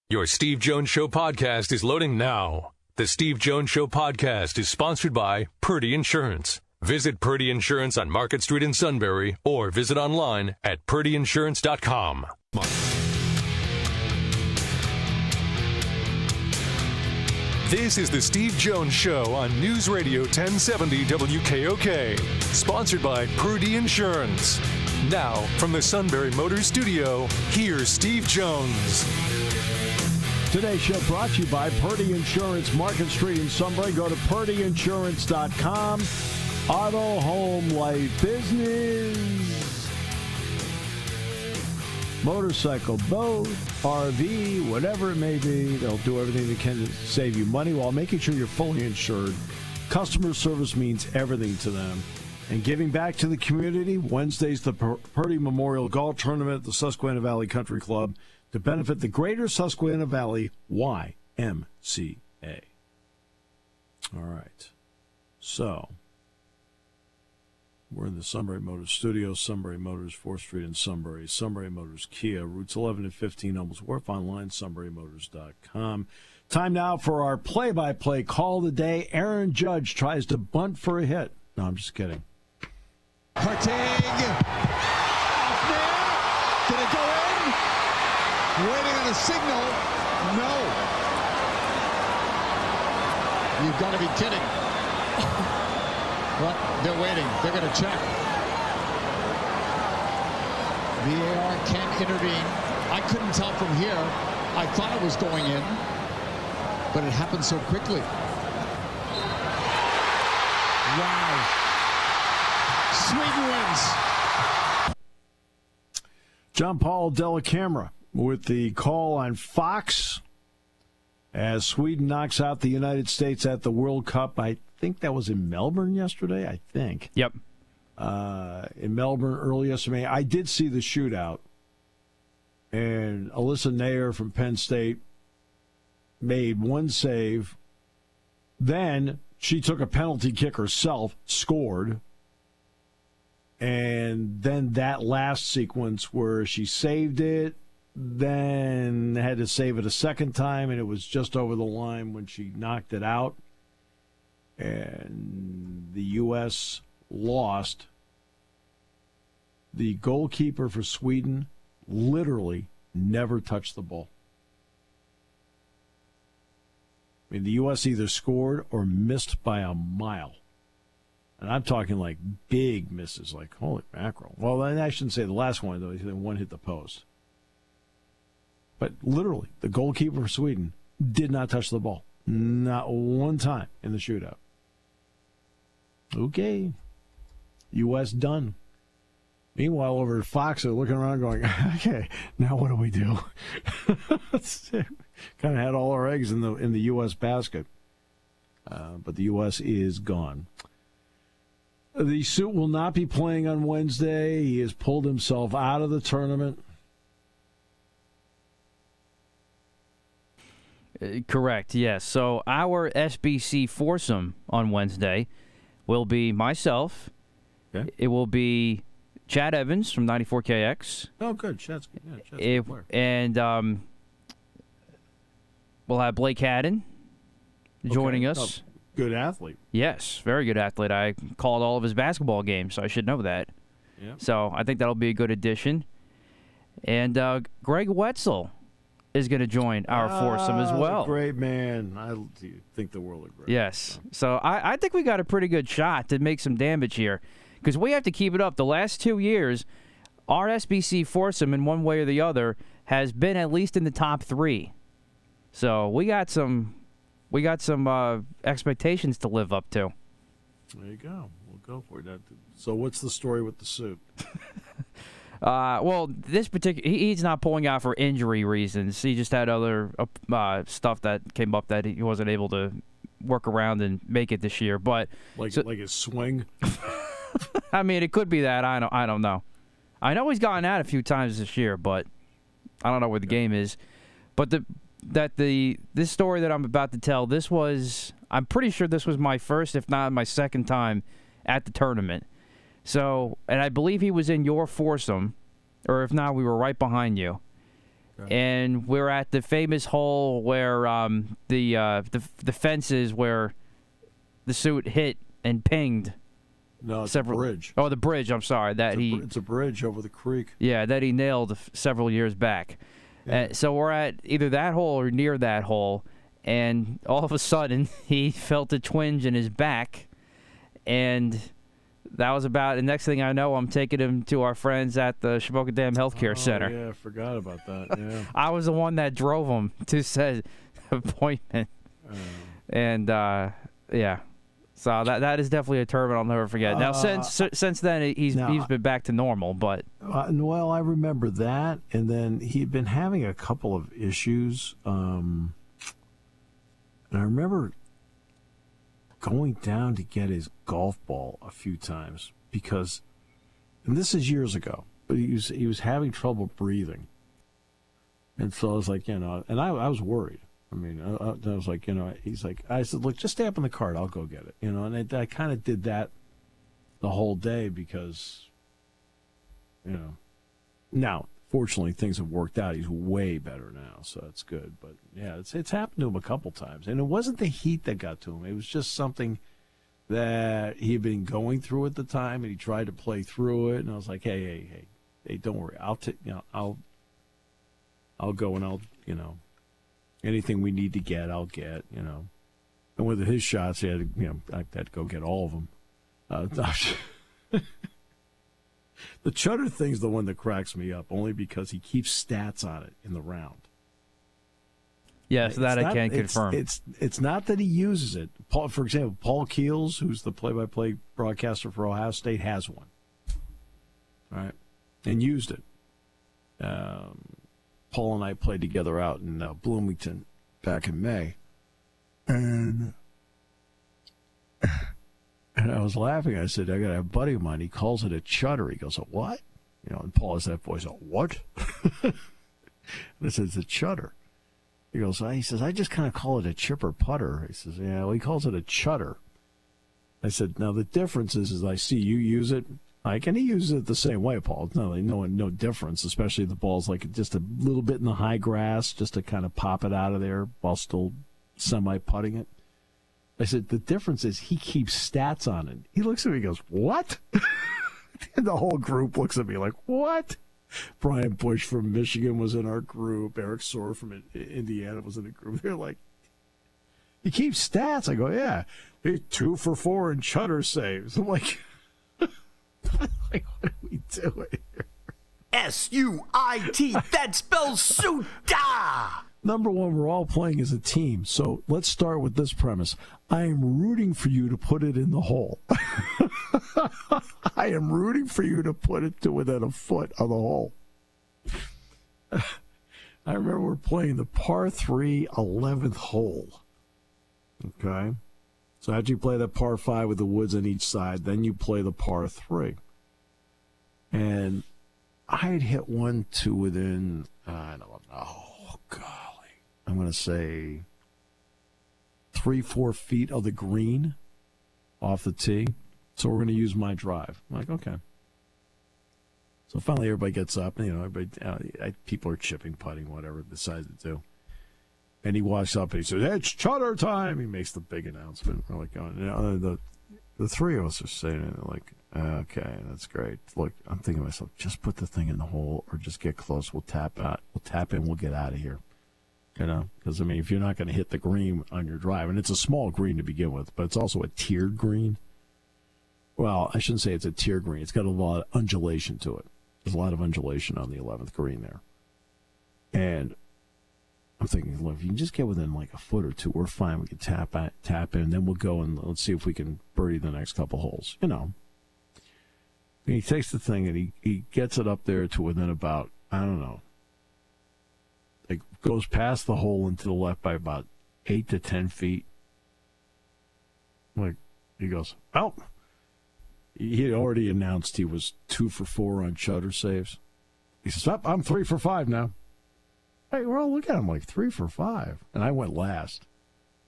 Your Steve Jones Show podcast is loading now. The Steve Jones Show podcast is sponsored by Purdy Insurance. Visit Purdy Insurance on Market Street in Sunbury or visit online at purdyinsurance.com. This is the Steve Jones Show on News Radio 1070 WKOK. Sponsored by Purdy Insurance. Now, from the Sunbury Motors Studio, here's Steve Jones. Today's show brought to you by Purdy Insurance, Market Street in Sunbury. Go to purdyinsurance.com. Auto, home, life, business, motorcycle, boat, RV, whatever it may be. They'll do everything they can to save you money while making sure you're fully insured. Customer service means everything to them. And giving back to the community, Wednesday's the Purdy Memorial Golf Tournament at the Susquehanna Valley Country Club to benefit the Greater Susquehanna Valley YMCA. All right. So, we're in the Sunbury Motors Studio, Sunbury Motors, 4th Street in Sunbury, Sunbury Motors Kia, routes 11 and 15, Elmsworth Wharf, online, sunburymotors.com. Time now for our play-by-play call of the day. Aaron Judge tries to bunt for a hit. No, I'm just kidding. Harting. Off there. Did it go in? Waiting on a signal. No. You've got to be kidding. But they're waiting. They're going to check. VAR can't intervene. I couldn't tell from here. I thought it was going in, but it happened so quickly. Wow. Sweden wins. John Paul Della Camera with the call on Fox as Sweden knocks out the United States at the World Cup. I think that was in Melbourne yesterday, I think. Yep. In Melbourne early yesterday. I did see the shootout. And Alyssa Nair from Penn State made one save. Then she took a penalty kick herself, scored. And then that last sequence where she saved it, then had to save it a second time, and it was just over the line when she knocked it out. And the U.S. lost. The goalkeeper for Sweden literally never touched the ball. I mean, the U.S. either scored or missed by a mile. And I'm talking like big misses, like holy mackerel. Well, I shouldn't say the last one, though. The one hit the post. But literally, the goalkeeper for Sweden did not touch the ball. Not one time in the shootout. Okay. U.S. done. Meanwhile, over at Fox, they're looking around going, okay, now what do we do? Kind of had all our eggs in the U.S. basket. But the U.S. is gone. The suit will not be playing on Wednesday. He has pulled himself out of the tournament. Correct, yes. So our SBC foursome on Wednesday will be myself. Okay. It will be Chad Evans from 94KX. Oh, good. Chad's good. Yeah, Chad's a good player. And we'll have Blake Haddon joining us. Oh, good athlete. Yes, very good athlete. I called all of his basketball games, so I should know that. Yeah. So I think that'll be a good addition. And Greg Wetzel is going to join our foursome as well. Great man. I think the world of Greg. Yes. So I think we got a pretty good shot to make some damage here because we have to keep it up. The last 2 years, our SBC foursome in one way or the other has been at least in the top three. So we got some expectations to live up to. There you go. We'll go for it. So what's the story with the suit? Well, this particular he's not pulling out for injury reasons. He just had other stuff that came up that he wasn't able to work around and make it this year. But like his swing. I mean, it could be that. I don't know. I know he's gotten out a few times this year, but I don't know where the game is. But this story that I'm about to tell, I'm pretty sure this was my first, if not my second time at the tournament. So, and I believe he was in your foursome, or if not, we were right behind you. and we're at the famous hole where the fence is where the suit hit and pinged. No, it's several, a bridge. Oh, the bridge. I'm sorry. It's a bridge over the creek. Yeah, that he nailed several years back. Yeah. So we're at either that hole or near that hole, and all of a sudden he felt a twinge in his back, and that was about. The next thing I know, I'm taking him to our friends at the Shamokin Dam Healthcare Center. Yeah, I forgot about that. Yeah, I was the one that drove him to said appointment, and yeah. So that is definitely a turn I'll never forget. Now since then he's been back to normal, but well, I remember that, and then he'd been having a couple of issues, and I remember going down to get his golf ball a few times because, and this is years ago, but he was having trouble breathing, and so I was like, and I was worried. I mean, I was like, he's like, I said, look, just stay up in the cart. I'll go get it. And I kind of did that the whole day because, now, fortunately, things have worked out. He's way better now, so that's good. But, yeah, it's happened to him a couple times. And it wasn't the heat that got to him. It was just something that he had been going through at the time, and he tried to play through it. And I was like, hey, don't worry. I'll go and I'll, anything we need to get, I'll get, And with his shots, he had, I had to go get all of them. The Chutter thing's the one that cracks me up, only because he keeps stats on it in the round. Yes, that I can confirm. It's not that he uses it. For example, Paul Keels, who's the play-by-play broadcaster for Ohio State, has one. All right, and used it. Paul and I played together out in Bloomington back in May, and I was laughing. I said, I got a buddy of mine. He calls it a chutter. He goes, a what? And Paul has that voice, a what? And I said, it's a chutter. He says, I just kind of call it a chipper putter. He says, yeah, well, he calls it a chutter. I said, now the difference is I see you use it. And he uses it the same way, Paul. No difference, especially if the ball's like just a little bit in the high grass, just to kind of pop it out of there while still semi-putting it. I said, the difference is he keeps stats on it. He looks at me and goes, what? And the whole group looks at me like, what? Brian Bush from Michigan was in our group. Eric Soar from Indiana was in the group. They're like, he keeps stats. I go, yeah. He's 2 for 4 in chutter saves. I'm like, what are we doing here? S-U-I-T, that spells Suta! Number one, we're all playing as a team. So let's start with this premise. I am rooting for you to put it in the hole. I am rooting for you to put it to within a foot of the hole. I remember we're playing the par 3 11th hole. Okay? So after you play that par 5 with the woods on each side, then you play the par 3. And I had hit one to within, I don't know, golly, I'm going to say 3-4 feet of the green off the tee. So we're going to use my drive. I'm like, okay. So finally everybody gets up, and, people are chipping, putting, whatever they decide to do. And he walks up and he says, it's chutter time. He makes the big announcement. We're like, the three of us are saying it like, okay, that's great. Look, I'm thinking to myself, just put the thing in the hole or just get close. We'll tap out. We'll tap in. We'll get out of here. Because, if you're not going to hit the green on your drive, and it's a small green to begin with, but it's also a tiered green. Well, I shouldn't say it's a tiered green. It's got a lot of undulation to it. There's a lot of undulation on the 11th green there. And I'm thinking, look, if you can just get within like a foot or two, we're fine. We can tap in, then we'll go and let's see if we can birdie the next couple holes. And he takes the thing and he gets it up there to within about, I don't know, like goes past the hole and to the left by about 8 to 10 feet. Like, he goes, oh. He had already announced he was 2 for 4 on chutter saves. He says, oh, I'm 3 for 5 now. Hey, we're all looking at him like 3 for 5. And I went last.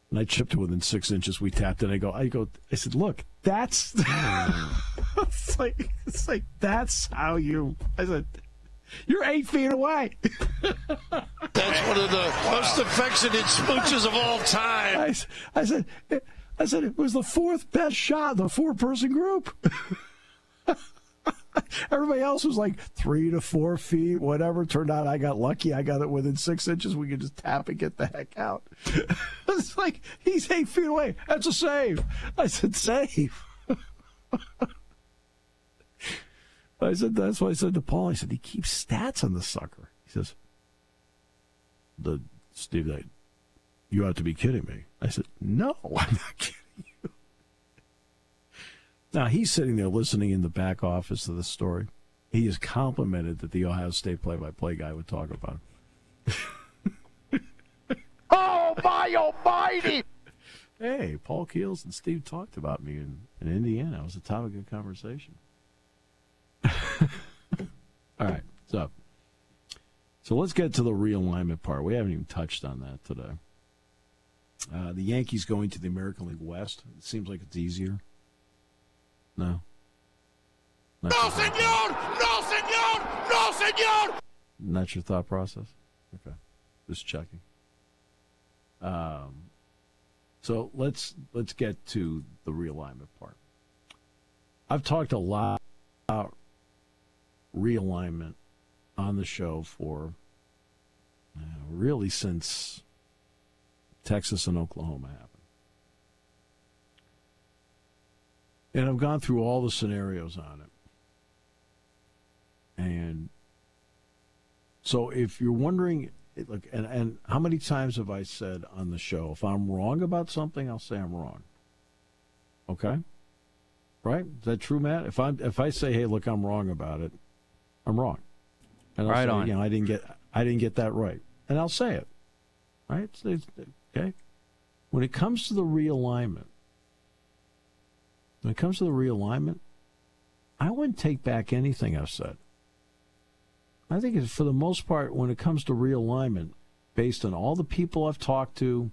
And I chipped to within 6 inches. We tapped and I said, look, that's it's like that's how you, I said, You're 8 feet away. That's one of the most affectionate smooches of all time. I said it was the fourth best shot in the 4-person group. Everybody else was like 3 to 4 feet, whatever. Turned out I got lucky. I got it within 6 inches. We could just tap and get the heck out. It's like, he's 8 feet away. That's a save. I said, save. I said, that's what I said to Paul. I said, he keeps stats on the sucker. He says, Steve, you have to be kidding me. I said, no, I'm not kidding you. Now, he's sitting there listening in the back office of the story. He is complimented that the Ohio State play-by-play guy would talk about him. Oh, my almighty! Hey, Paul Keels and Steve talked about me in Indiana. It was a topic of conversation. All right, so let's get to the realignment part. We haven't even touched on that today. The Yankees going to the American League West. It seems like it's easier. No. No, senor! No, senor! No, senor! Not your thought process? Okay. Just checking. So let's get to the realignment part. I've talked a lot about realignment on the show for really since Texas and Oklahoma happened. And I've gone through all the scenarios on it. And so if you're wondering, look, and how many times have I said on the show, if I'm wrong about something, I'll say I'm wrong. Okay? Right? Is that true, Matt? If I say, hey, look, I'm wrong about it, I'm wrong. And I'll right say, on. You know, I didn't get that right. And I'll say it. Right? Okay? When it comes to the realignment, I wouldn't take back anything I've said. I think for the most part, when it comes to realignment, based on all the people I've talked to,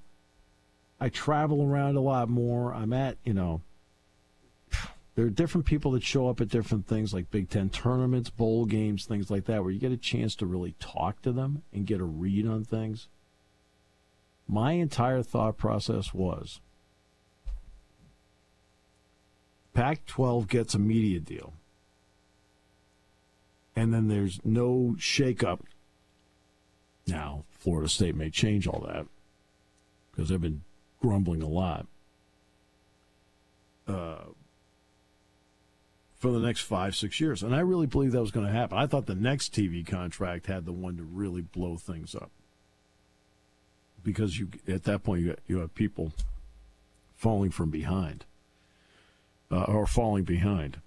I travel around a lot more. I'm at, there are different people that show up at different things like Big Ten tournaments, bowl games, things like that, where you get a chance to really talk to them and get a read on things. My entire thought process was, Pac-12 gets a media deal, and then there's no shakeup. Now, Florida State may change all that because they've been grumbling a lot for the next 5-6 years. And I really believe that was going to happen. I thought the next TV contract had the one to really blow things up because at that point you have people falling from behind. Or falling behind.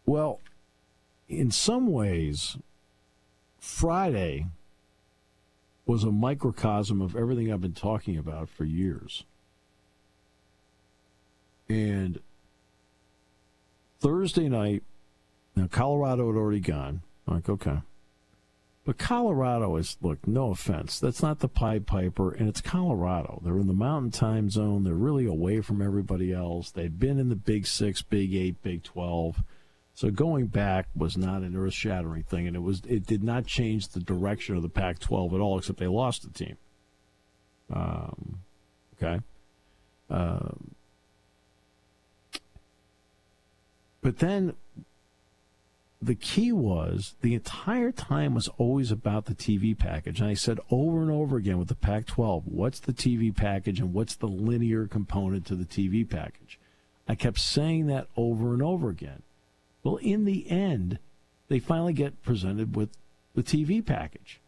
Well, in some ways, Friday was a microcosm of everything I've been talking about for years. And Thursday night, now Colorado had already gone. I'm like, okay. But Colorado is, look, no offense, that's not the Pied Piper, and it's Colorado. They're in the Mountain Time Zone. They're really away from everybody else. They've been in the Big 6, Big 8, Big 12. So going back was not an earth-shattering thing, and it did not change the direction of the Pac-12 at all, except they lost the team. Okay? But then the key was the entire time was always about the TV package. And I said over and over again with the Pac-12, what's the TV package and what's the linear component to the TV package? I kept saying that over and over again. Well, in the end, they finally get presented with the TV package.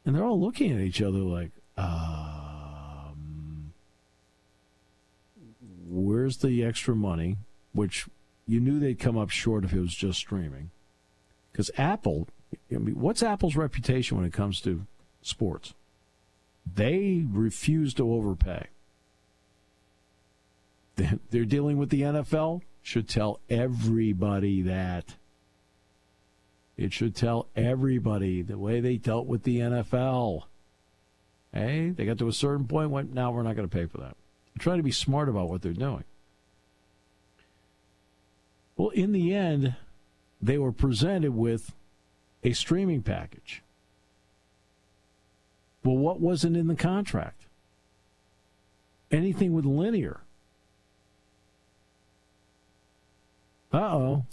And they're all looking at each other like, where's the extra money? Which you knew they'd come up short if it was just streaming. Because Apple, what's Apple's reputation when it comes to sports? They refuse to overpay. They're dealing with the NFL. Should tell everybody that. It should tell everybody the way they dealt with the NFL. Hey, they got to a certain point, went, now we're not going to pay for that. They're trying to be smart about what they're doing. Well, in the end, they were presented with a streaming package. Well, what wasn't in the contract? Anything with linear. Uh-oh.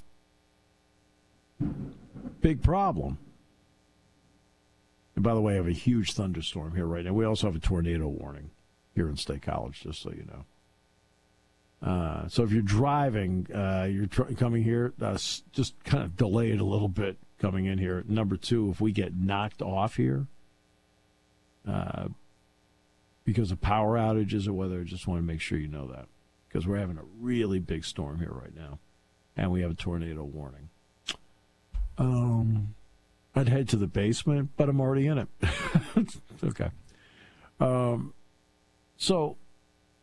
Big problem. And by the way, I have a huge thunderstorm here right now. We also have a tornado warning here in State College, just so you know. So if you're driving, coming here, just kind of delay it a little bit coming in here. Number two, if we get knocked off here because of power outages or weather, I just want to make sure you know that, because we're having a really big storm here right now, and we have a tornado warning. I'd head to the basement, but I'm already in it. Okay. So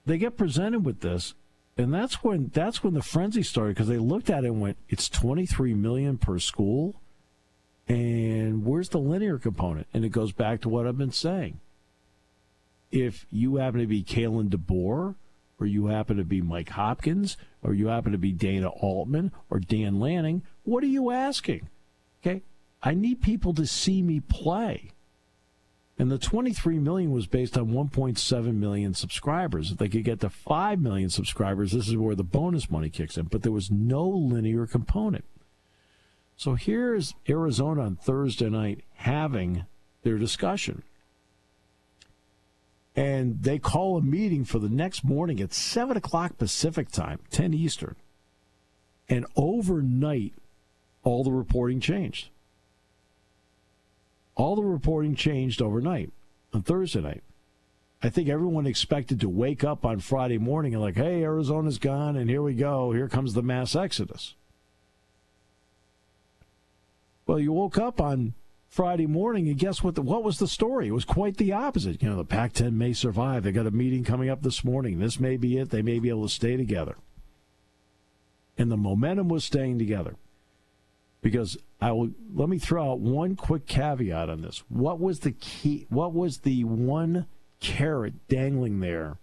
they get presented with this, and that's when the frenzy started, because they looked at it and went, it's $23 million per school, and where's the linear component? And it goes back to what I've been saying. If you happen to be Kalen DeBoer, or you happen to be Mike Hopkins, or you happen to be Dana Altman or Dan Lanning, what are you asking? Okay, I need people to see me play. And the $23 million was based on 1.7 million subscribers. If they could get to 5 million subscribers, this is where the bonus money kicks in. But there was no linear component. So here's Arizona on Thursday night having their discussion. And they call a meeting for the next morning at 7 o'clock Pacific time, 10 Eastern. And overnight, all the reporting changed. All the reporting changed overnight on Thursday night. I think everyone expected to wake up on Friday morning and like, hey, Arizona's gone, and here we go. Here comes the mass exodus. Well, you woke up on Friday morning, and guess what? What was the story? It was quite the opposite. You know, the Pac-10 may survive. They got a meeting coming up this morning. This may be it. They may be able to stay together. And the momentum was staying together. Because let me throw out one quick caveat on this. What was the key? What was the one carrot dangling there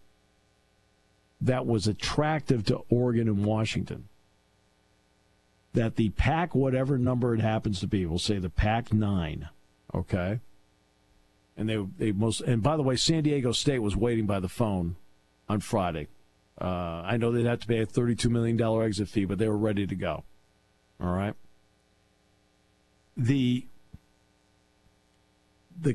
that was attractive to Oregon and Washington? That the Pac, whatever number it happens to be, we'll say the Pac-9, okay? And and by the way, San Diego State was waiting by the phone on Friday. I know they'd have to pay a $32 million exit fee, but they were ready to go. All right. The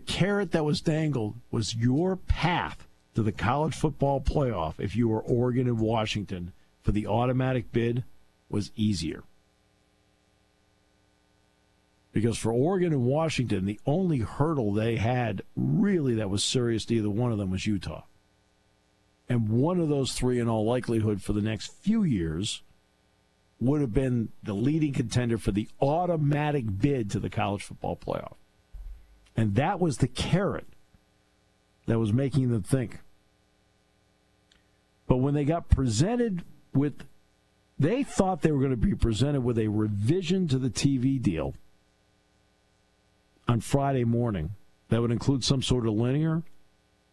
carrot that was dangled was your path to the college football playoff, if you were Oregon and Washington, for the automatic bid was easier. Because for Oregon and Washington, the only hurdle they had really that was serious to either one of them was Utah. And one of those three, in all likelihood, for the next few years, would have been the leading contender for the automatic bid to the college football playoff. And that was the carrot that was making them think. But when they got presented with, they thought they were going to be presented with a revision to the TV deal on Friday morning that would include some sort of linear.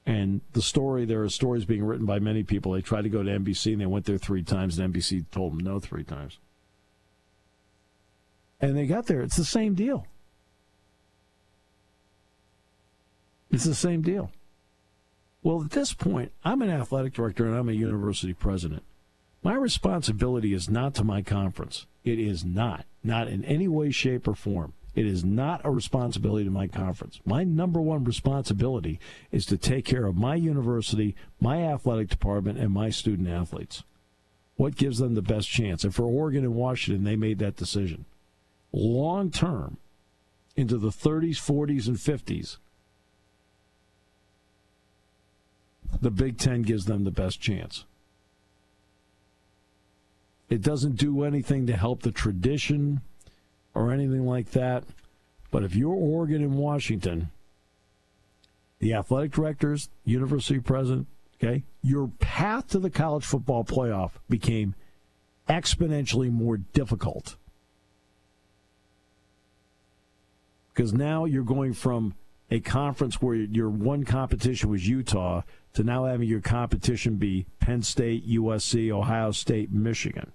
And there are stories being written by many people. They tried to go to NBC, and they went there 3 times, and NBC told them no 3 times. And they got there. It's the same deal. It's the same deal. Well, at this point, I'm an athletic director, and I'm a university president. My responsibility is not to my conference. It is not in any way, shape, or form. It is not a responsibility to my conference. My number one responsibility is to take care of my university, my athletic department, and my student athletes. What gives them the best chance? And for Oregon and Washington, they made that decision. Long term, into the 30s, 40s, and 50s, the Big Ten gives them the best chance. It doesn't do anything to help the tradition or anything like that. But if you're Oregon and Washington, the athletic directors, university president, okay, your path to the college football playoff became exponentially more difficult. Because now you're going from a conference where your one competition was Utah to now having your competition be Penn State, USC, Ohio State, Michigan,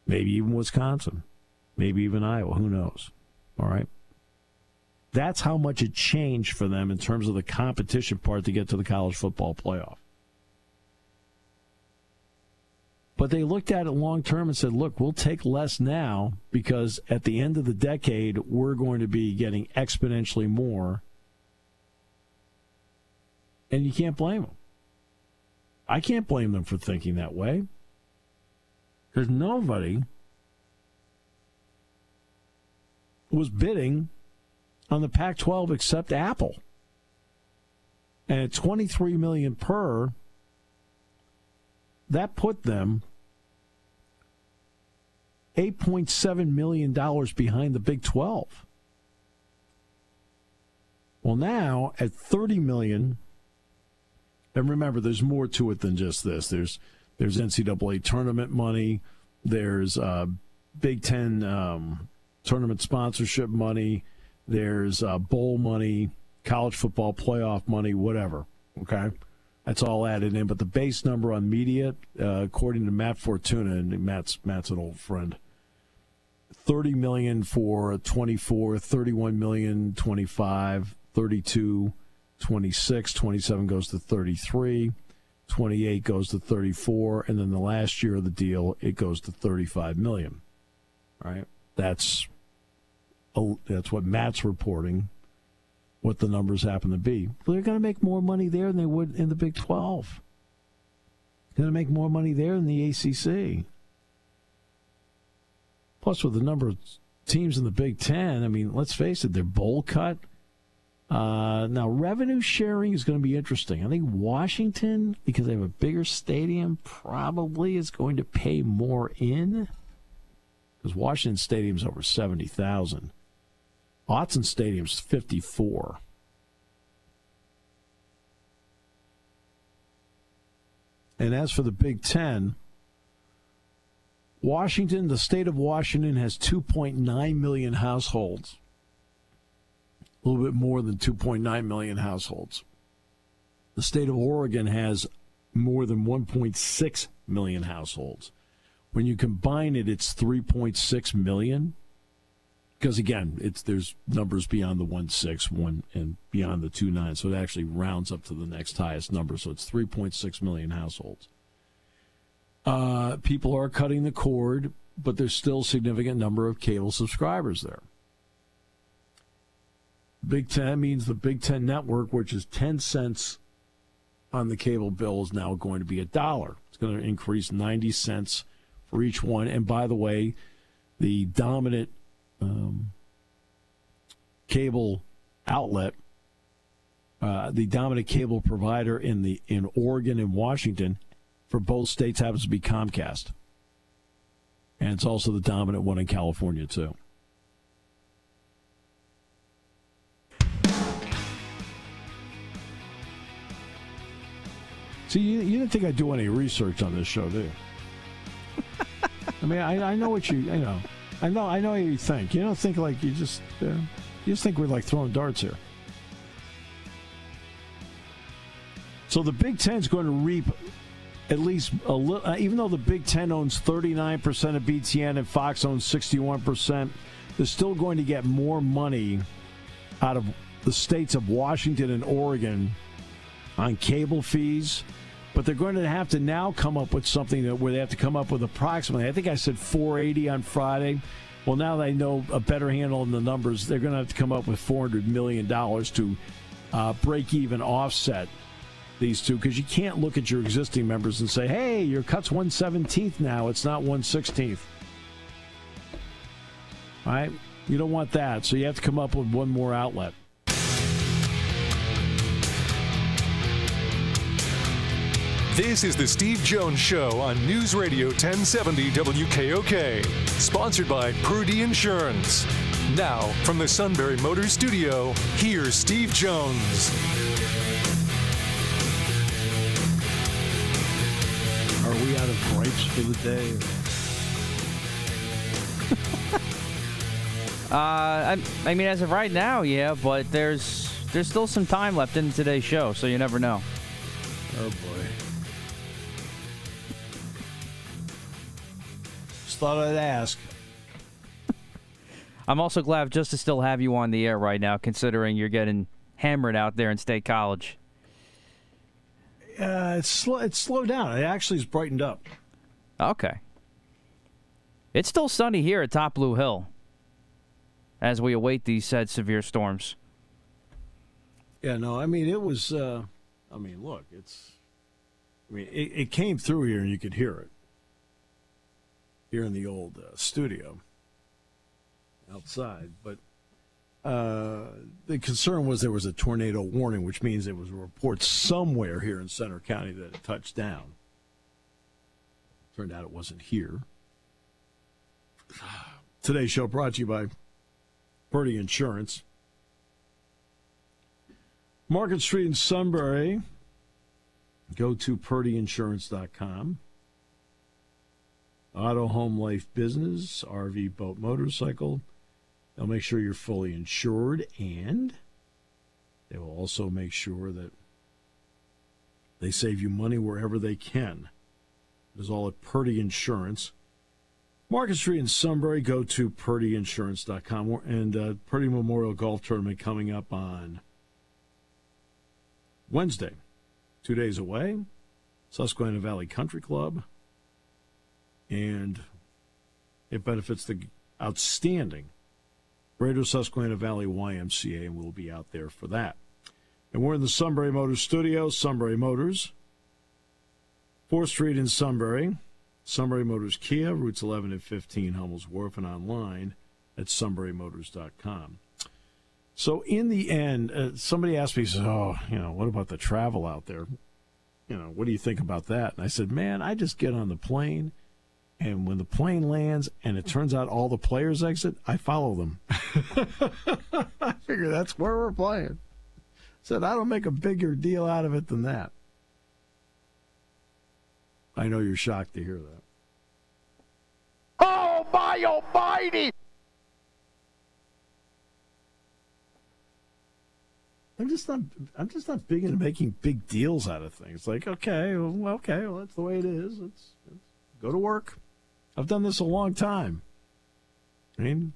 maybe even Wisconsin. Maybe even Iowa. Who knows? All right. That's how much it changed for them in terms of the competition part to get to the college football playoff. But they looked at it long term and said, look, we'll take less now because at the end of the decade, we're going to be getting exponentially more. And you can't blame them. I can't blame them for thinking that way. Because nobody was bidding on the Pac-12 except Apple. And at $23 million per, that put them $8.7 million behind the Big 12. Well, now at $30 million, and remember, there's more to it than just this. There's NCAA tournament money. There's Big Ten tournament sponsorship money. There's bowl money, college football playoff money, whatever. Okay? That's all added in. But the base number on media, according to Matt Fortuna, and Matt's an old friend, $30 million for 24, $31 million, 25, 32, 26, 27 goes to 33, 28 goes to 34, and then the last year of the deal, it goes to $35 million. All right? That's what Matt's reporting, what the numbers happen to be. They're going to make more money there than they would in the Big 12. They're going to make more money there than the ACC. Plus, with the number of teams in the Big 10, I mean, let's face it, they're bowl cut. Now, revenue sharing is going to be interesting. I think Washington, because they have a bigger stadium, probably is going to pay more in. Because Washington Stadium's over 70,000. Autzen Stadium's 54. And as for the Big Ten, Washington, the state of Washington has 2.9 million households. A little bit more than 2.9 million households. The state of Oregon has more than 1.6 million households. When you combine it, it's 3.6 million. Because, again, there's numbers beyond the 1.6 and beyond the 2.9, so it actually rounds up to the next highest number. So it's 3.6 million households. People are cutting the cord, but there's still a significant number of cable subscribers there. Big Ten means the Big Ten network, which is 10 cents on the cable bill, is now going to be $1. It's going to increase 90 cents for each one. And by the way, the dominant cable outlet, the dominant cable provider in Oregon and Washington for both states happens to be Comcast. And it's also the dominant one in California, too. See, you didn't think I'd do any research on this show, do you? I mean, I know what you know. I know how you think. You don't think like you just think we're like throwing darts here. So the Big Ten's going to reap at least a little, even though the Big Ten owns 39% of BTN and Fox owns 61%, they're still going to get more money out of the states of Washington and Oregon on cable fees. But they're going to have to now come up with something where they have to come up with approximately, I think I said 480 on Friday. Well, now they know a better handle on the numbers. They're going to have to come up with $400 million to break even offset these two, because you can't look at your existing members and say, hey, your cut's 1/17th now. It's not 1/16th. All right? You don't want that. So you have to come up with one more outlet. This is the Steve Jones Show on News Radio 1070 WKOK. Sponsored by Purdy Insurance. Now, from the Sunbury Motors Studio, here's Steve Jones. Are we out of grapes for the day? I mean, as of right now, yeah, but there's still some time left in today's show, so you never know. Oh, boy. Just thought I'd ask. I'm also glad just to still have you on the air right now, considering you're getting hammered out there in State College. It's slowed down. It actually has brightened up. Okay. It's still sunny here at Top Blue Hill as we await these said severe storms. Yeah, no, I mean, it was, look, it came through here and you could hear it here in the old studio outside. But the concern was there was a tornado warning, which means there was a report somewhere here in Center County that it touched down. Turned out it wasn't here. Today's show brought to you by Purdy Insurance. Market Street in Sunbury. Go to purdyinsurance.com. Auto, home, life, business, RV, boat, motorcycle. They'll make sure you're fully insured, and they will also make sure that they save you money wherever they can. It is all at Purdy Insurance. Market Street in Sunbury, go to purdyinsurance.com. And Purdy Memorial Golf Tournament coming up on Wednesday, 2 days away. Susquehanna Valley Country Club. And it benefits the outstanding Greater Susquehanna Valley YMCA, and we'll be out there for that. And we're in the Sunbury Motors studio, Sunbury Motors, 4th Street in Sunbury. Sunbury Motors Kia, routes 11 and 15, Hummel's Wharf, and online at sunburymotors.com. So in the end, somebody asked me, what about the travel out there? What do you think about that? And I said, man, I just get on the plane, and when the plane lands and it turns out all the players exit, I follow them. I figure that's where we're playing. Said, I don't make a bigger deal out of it than that. I know you're shocked to hear that. Oh, my almighty! I'm just not big into making big deals out of things. Like, okay, well, that's the way it is. Let's go to work. I've done this a long time. I mean,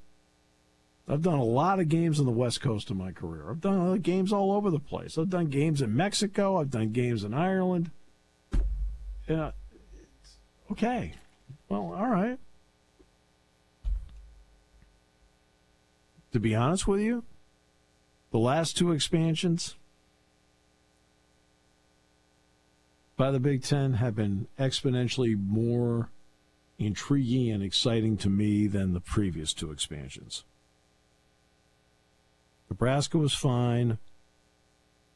I've done a lot of games on the West Coast of my career. I've done games all over the place. I've done games in Mexico. I've done games in Ireland. Yeah. Okay. Well, all right. To be honest with you, the last two expansions by the Big Ten have been exponentially more intriguing and exciting to me than the previous two expansions. Nebraska was fine.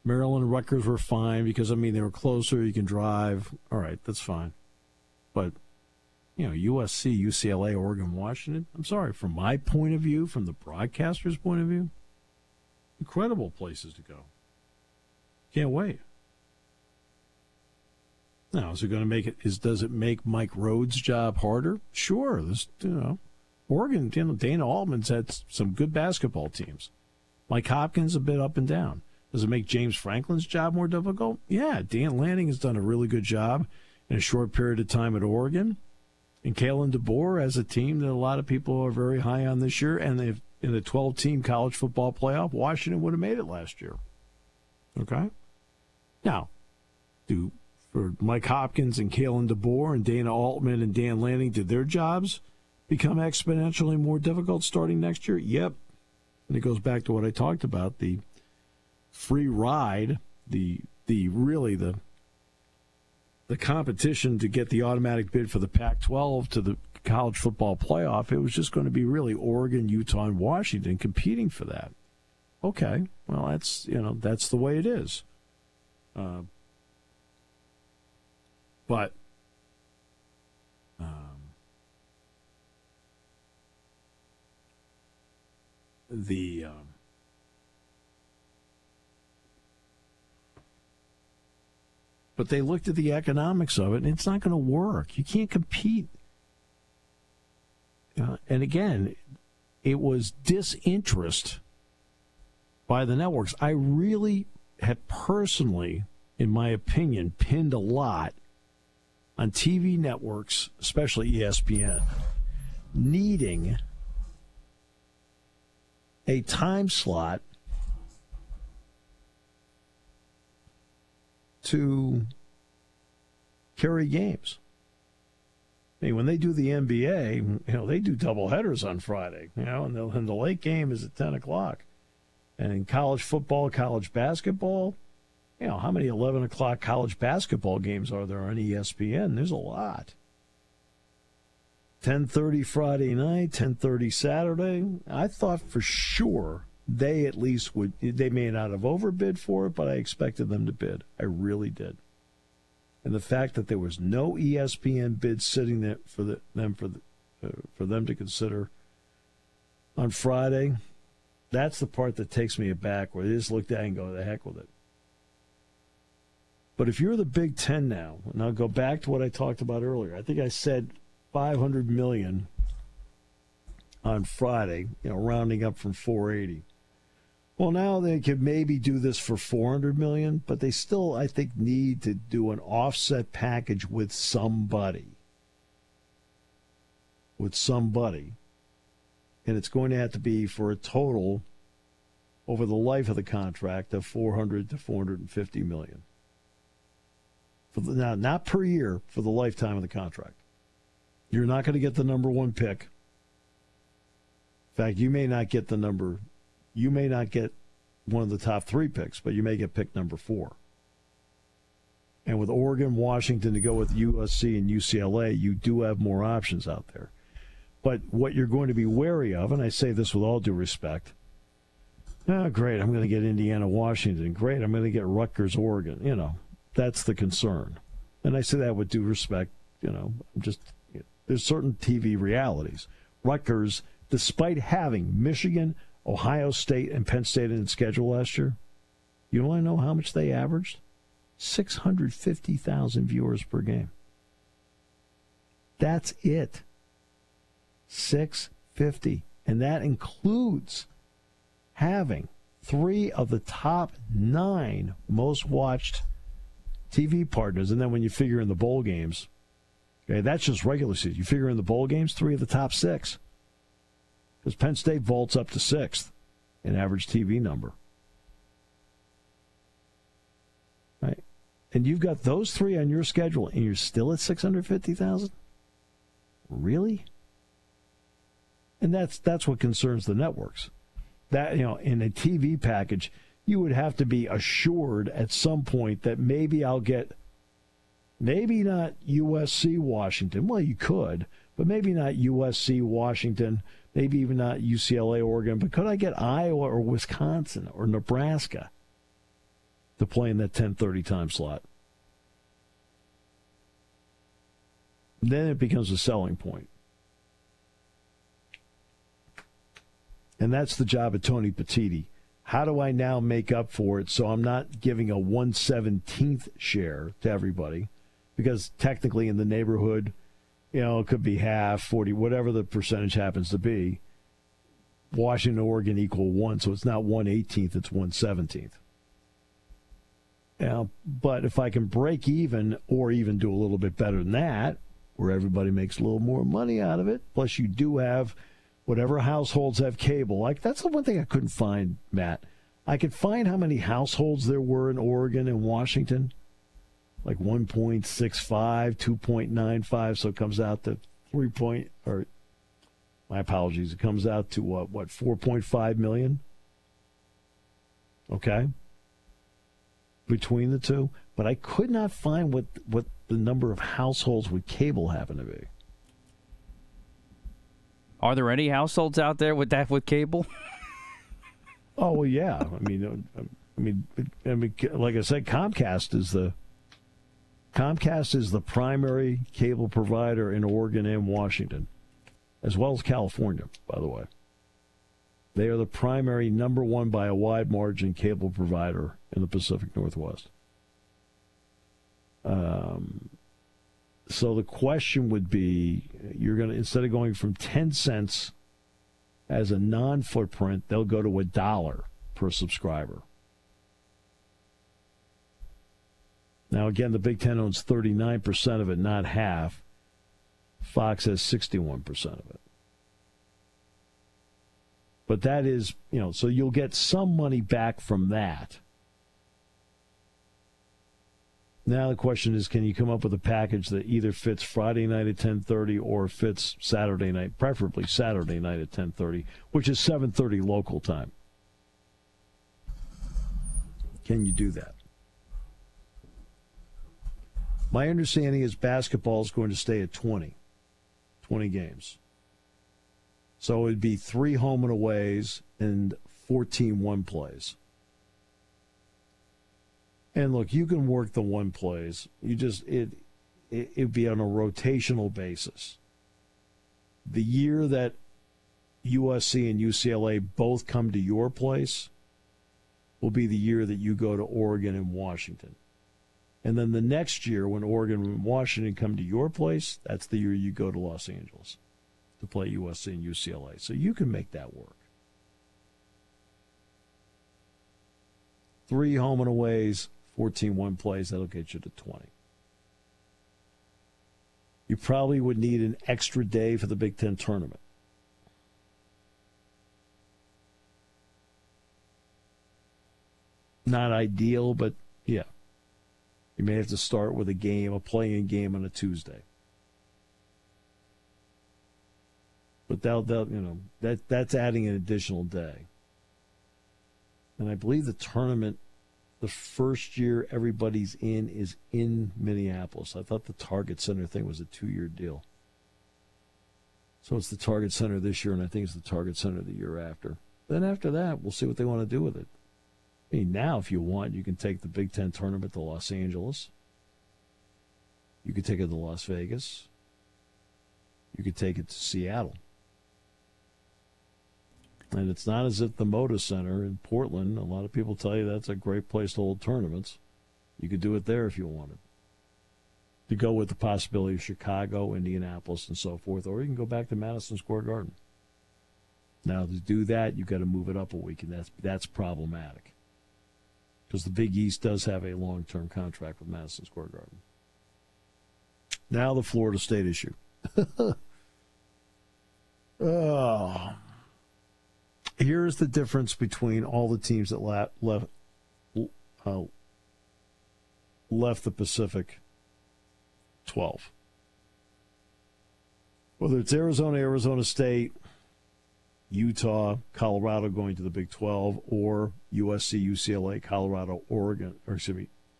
Maryland and Rutgers were fine because, they were closer. You can drive. All right, that's fine. But, USC, UCLA, Oregon, Washington, I'm sorry, from my point of view, from the broadcaster's point of view, incredible places to go. Can't wait. Now, is it going to make it? Does it make Mike Rhodes' job harder? Sure. Oregon, Dana Altman's had some good basketball teams. Mike Hopkins a bit up and down. Does it make James Franklin's job more difficult? Yeah, Dan Lanning has done a really good job in a short period of time at Oregon. And Kalen DeBoer has a team that a lot of people are very high on this year, and they've in the 12-team college football playoff, Washington would have made it last year. Okay? Now, for Mike Hopkins and Kalen DeBoer and Dana Altman and Dan Lanning, did their jobs become exponentially more difficult starting next year? Yep. And it goes back to what I talked about, the free ride, the competition to get the automatic bid for the Pac-12 to the college football playoff. It was just going to be really Oregon, Utah, and Washington competing for that. Okay, well, that's the way it is. But they looked at the economics of it, and it's not going to work. You can't compete. And again, it was disinterest by the networks. I really have personally, in my opinion, pinned a lot on TV networks, especially ESPN, needing a time slot to carry games. I mean, when they do the NBA, they do double headers on Friday, and the late game is at 10 o'clock. And in college football, college basketball, how many 11 o'clock college basketball games are there on ESPN? There's a lot. 10:30 Friday night, 10:30 Saturday. I thought for sure they at least would. They may not have overbid for it, but I expected them to bid. I really did. And the fact that there was no ESPN bid sitting there for them to consider on Friday, that's the part that takes me aback, where they just looked at it and go, the heck with it. But if you're the Big Ten now, and I'll go back to what I talked about earlier. I think I said $500 million on Friday, rounding up from 480. Well, now they could maybe do this for $400 million, but they still, I think, need to do an offset package with somebody. And it's going to have to be for a total over the life of the contract of $400 to $450 million. Now, not per year, for the lifetime of the contract. You're not going to get the number one pick. In fact, you may not get one of the top three picks, but you may get pick number 4. And with Oregon, Washington to go with USC and UCLA, you do have more options out there. But what you're going to be wary of, and I say this with all due respect, great, I'm going to get Indiana, Washington. Great, I'm going to get Rutgers, Oregon. That's the concern. And I say that with due respect. There's certain TV realities. Rutgers, despite having Michigan, Ohio State, and Penn State in its schedule last year, you want to know how much they averaged? 650,000 viewers per game. That's it. 650. And that includes having 3 of the top 9 most watched TV partners. And then when you figure in the bowl games, okay, that's just regular season. You figure in the bowl games, 3 of the top 6. Because Penn State vaults up to 6th in average TV number. Right? And you've got those 3 on your schedule, and you're still at 650,000? Really? And that's what concerns the networks. That, in a TV package, you would have to be assured at some point that maybe I'll get, maybe not USC, Washington. Well, you could, but maybe not USC, Washington, maybe even not UCLA, Oregon. But could I get Iowa or Wisconsin or Nebraska to play in that 10:30 time slot? Then it becomes a selling point. And that's the job of Tony Petitti. How do I now make up for it so I'm not giving a 1/17th share to everybody? Because technically in the neighborhood, it could be half, 40, whatever the percentage happens to be. Washington, Oregon equal 1, so it's not 1/18th, it's 1/17th. But if I can break even or even do a little bit better than that, where everybody makes a little more money out of it, plus you do have whatever households have cable. Like, that's the one thing I couldn't find, Matt. I could find how many households there were in Oregon and Washington. Like 1.65, 2.95, so it comes out to my apologies, it comes out to what 4.5 million? Okay? Between the two. But I could not find what the number of households with cable happen to be. Are there any households out there with cable? Oh, well, yeah. I mean, like I said, Comcast is the primary cable provider in Oregon and Washington, as well as California, by the way. They are the primary number 1 by a wide margin cable provider in the Pacific Northwest. So the question would be, you're going to, instead of going from 10 cents as a non-footprint, they'll go to $1 per subscriber. Now, again, the Big Ten owns 39% of it, not half. Fox has 61% of it. But that is, so you'll get some money back from that. Now the question is, can you come up with a package that either fits Friday night at 10:30 or fits Saturday night, preferably Saturday night at 10:30, which is 7:30 local time? Can you do that? My understanding is basketball is going to stay at 20 games. So it'd be 3 home and aways and 14 one plays. And look, you can work the one plays. It'd be on a rotational basis. The year that USC and UCLA both come to your place will be the year that you go to Oregon and Washington. And then the next year when Oregon and Washington come to your place, that's the year you go to Los Angeles to play USC and UCLA. So you can make that work. 3 home and aways, 14 one plays, that'll get you to 20. You probably would need an extra day for the Big Ten tournament. Not ideal, but yeah. You may have to start with a playing game on a Tuesday. But that's adding an additional day. And I believe the tournament, the first year everybody's in is in Minneapolis. I thought the Target Center thing was a 2-year deal. So it's the Target Center this year, and I think it's the Target Center the year after. Then after that, we'll see what they want to do with it. I mean, now, if you want, you can take the Big Ten tournament to Los Angeles. You could take it to Las Vegas. You could take it to Seattle. And it's not as if the Moda Center in Portland, a lot of people tell you that's a great place to hold tournaments. You could do it there if you wanted. To go with the possibility of Chicago, Indianapolis, and so forth, or you can go back to Madison Square Garden. Now, to do that, you've got to move it up a week, and that's problematic. Because the Big East does have a long-term contract with Madison Square Garden. Now the Florida State issue. Here's the difference between all the teams that left the Pacific 12. Whether it's Arizona State, Utah, Colorado going to the Big 12, or USC, UCLA,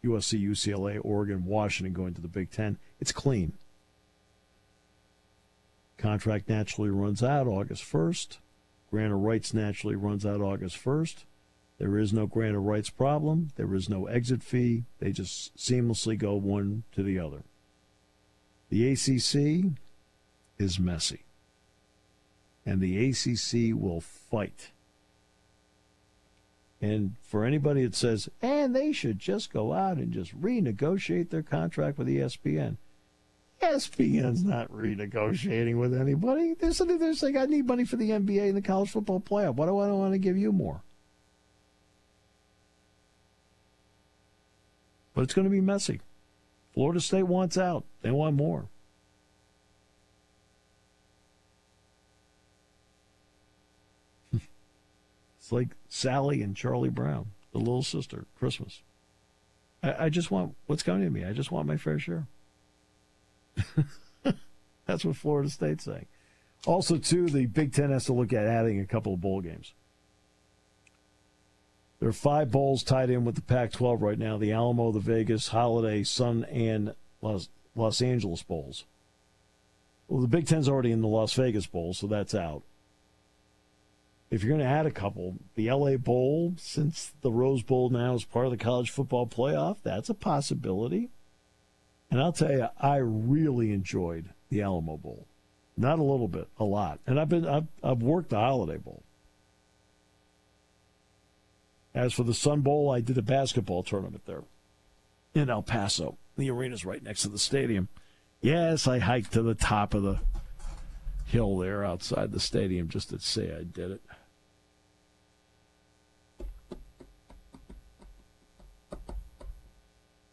USC, UCLA, Oregon, Washington going to the Big 10, it's clean. Contract naturally runs out August 1st. Grant of rights naturally runs out August 1st. There is no grant of rights problem. There is no exit fee. They just seamlessly go one to the other. The ACC is messy. And the ACC will fight. And for anybody that says, they should just go out and just renegotiate their contract with ESPN. ESPN's not renegotiating with anybody. They're saying, I need money for the NBA and the college football playoff. What do I want to give you more? But it's going to be messy. Florida State wants out. They want more. It's like Sally and Charlie Brown, the little sister, Christmas. I just want what's coming to me. I just want my fair share. That's what Florida State's saying. Also, too, the Big Ten has to look at adding a couple of bowl games. There are 5 bowls tied in with the Pac-12 right now: the Alamo, the Vegas, Holiday, Sun, and Los Angeles bowls. Well, the Big Ten's already in the Las Vegas Bowl, so that's out. If you're going to add a couple, the LA Bowl, since the Rose Bowl now is part of the college football playoff, that's a possibility. And I'll tell you, I really enjoyed the Alamo Bowl. Not a little bit, a lot. And I've worked the Holiday Bowl. As for the Sun Bowl, I did a basketball tournament there in El Paso. The arena's right next to the stadium. Yes, I hiked to the top of the hill there outside the stadium just to say I did it.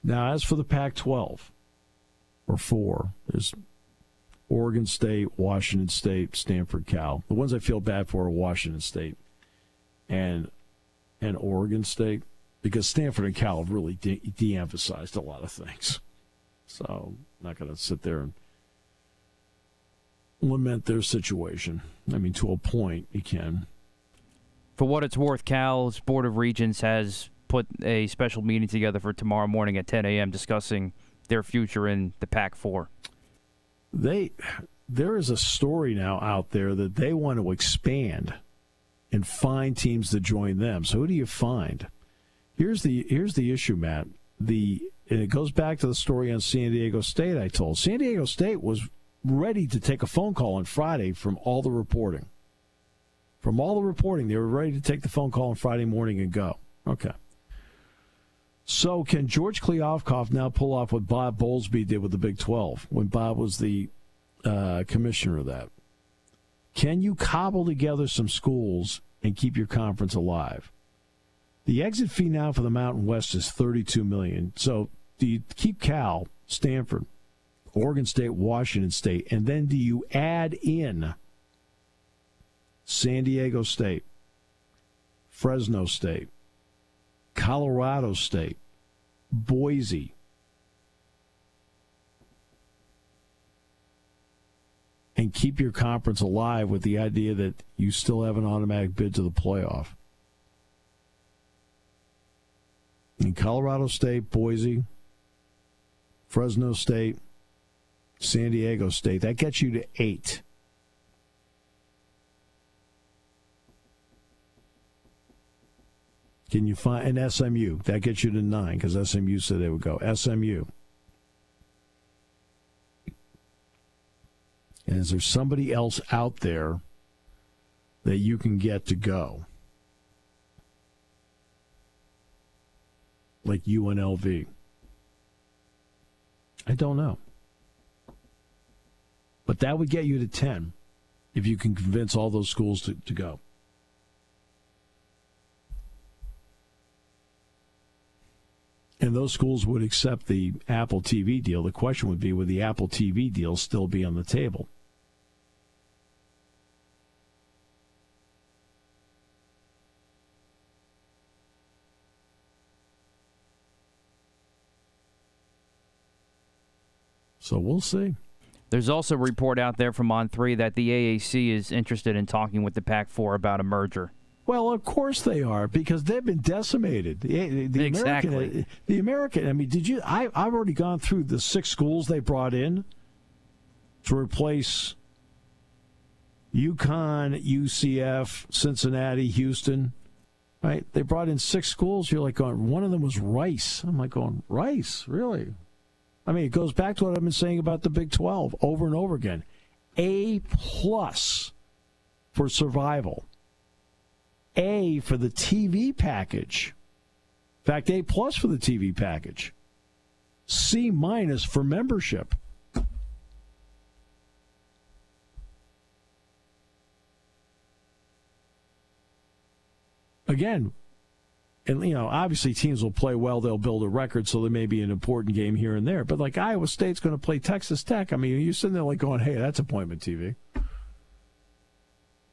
Now, as for the Pac-12, or 4, there's Oregon State, Washington State, Stanford, Cal. The ones I feel bad for are Washington State, and Oregon State, because Stanford and Cal have really de-emphasized a lot of things. So I'm not going to sit there and lament their situation. I mean, to a point, you can. For what it's worth, Cal's Board of Regents has put a special meeting together for tomorrow morning at 10 a.m. discussing their future in the Pac-4. There is a story now out there that they want to expand and find teams to join them. So who do you find? Here's the issue, Matt. And it goes back to the story on San Diego State I told. San Diego State was ready to take a phone call on Friday from all the reporting. From all the reporting, they were ready to take the phone call on Friday morning and go. Okay. So can George Kliavkoff now pull off what Bob Bowlesby did with the Big 12 when Bob was the commissioner of that? Can you cobble together some schools and keep your conference alive? The exit fee now for the Mountain West is $32 million. So do you keep Cal, Stanford, Oregon State, Washington State, and then do you add in San Diego State, Fresno State, Colorado State, Boise, and keep your conference alive with the idea that you still have an automatic bid to the playoff? In Colorado State, Boise, Fresno State, San Diego State, that gets you to 8. Can you find an SMU? That gets you to 9 because SMU said they would go. SMU. And is there somebody else out there that you can get to go? Like UNLV. I don't know. But that would get you to 10 if you can convince all those schools to go. And those schools would accept the Apple TV deal. The question would be, would the Apple TV deal still be on the table? So we'll see. There's also a report out there from On3 that the AAC is interested in talking with the Pac-4 about a merger. Well, of course they are, because they've been decimated. The Exactly. American, I mean, I've already gone through the 6 schools they brought in to replace UConn, UCF, Cincinnati, Houston, right? They brought in 6 schools. You're like going, one of them was Rice. I'm like going, Rice? Really? I mean, it goes back to what I've been saying about the Big 12 over and over again. A+ for survival. A for the TV package. In fact, A+ for the TV package. C- for membership. Again, and, you know, obviously teams will play well. They'll build a record, so there may be an important game here and there. But, like, Iowa State's going to play Texas Tech. I mean, you're sitting there, like, going, hey, that's appointment TV.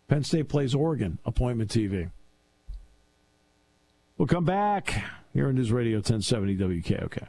Penn State plays Oregon, appointment TV. We'll come back here on News Radio 1070 WKOK.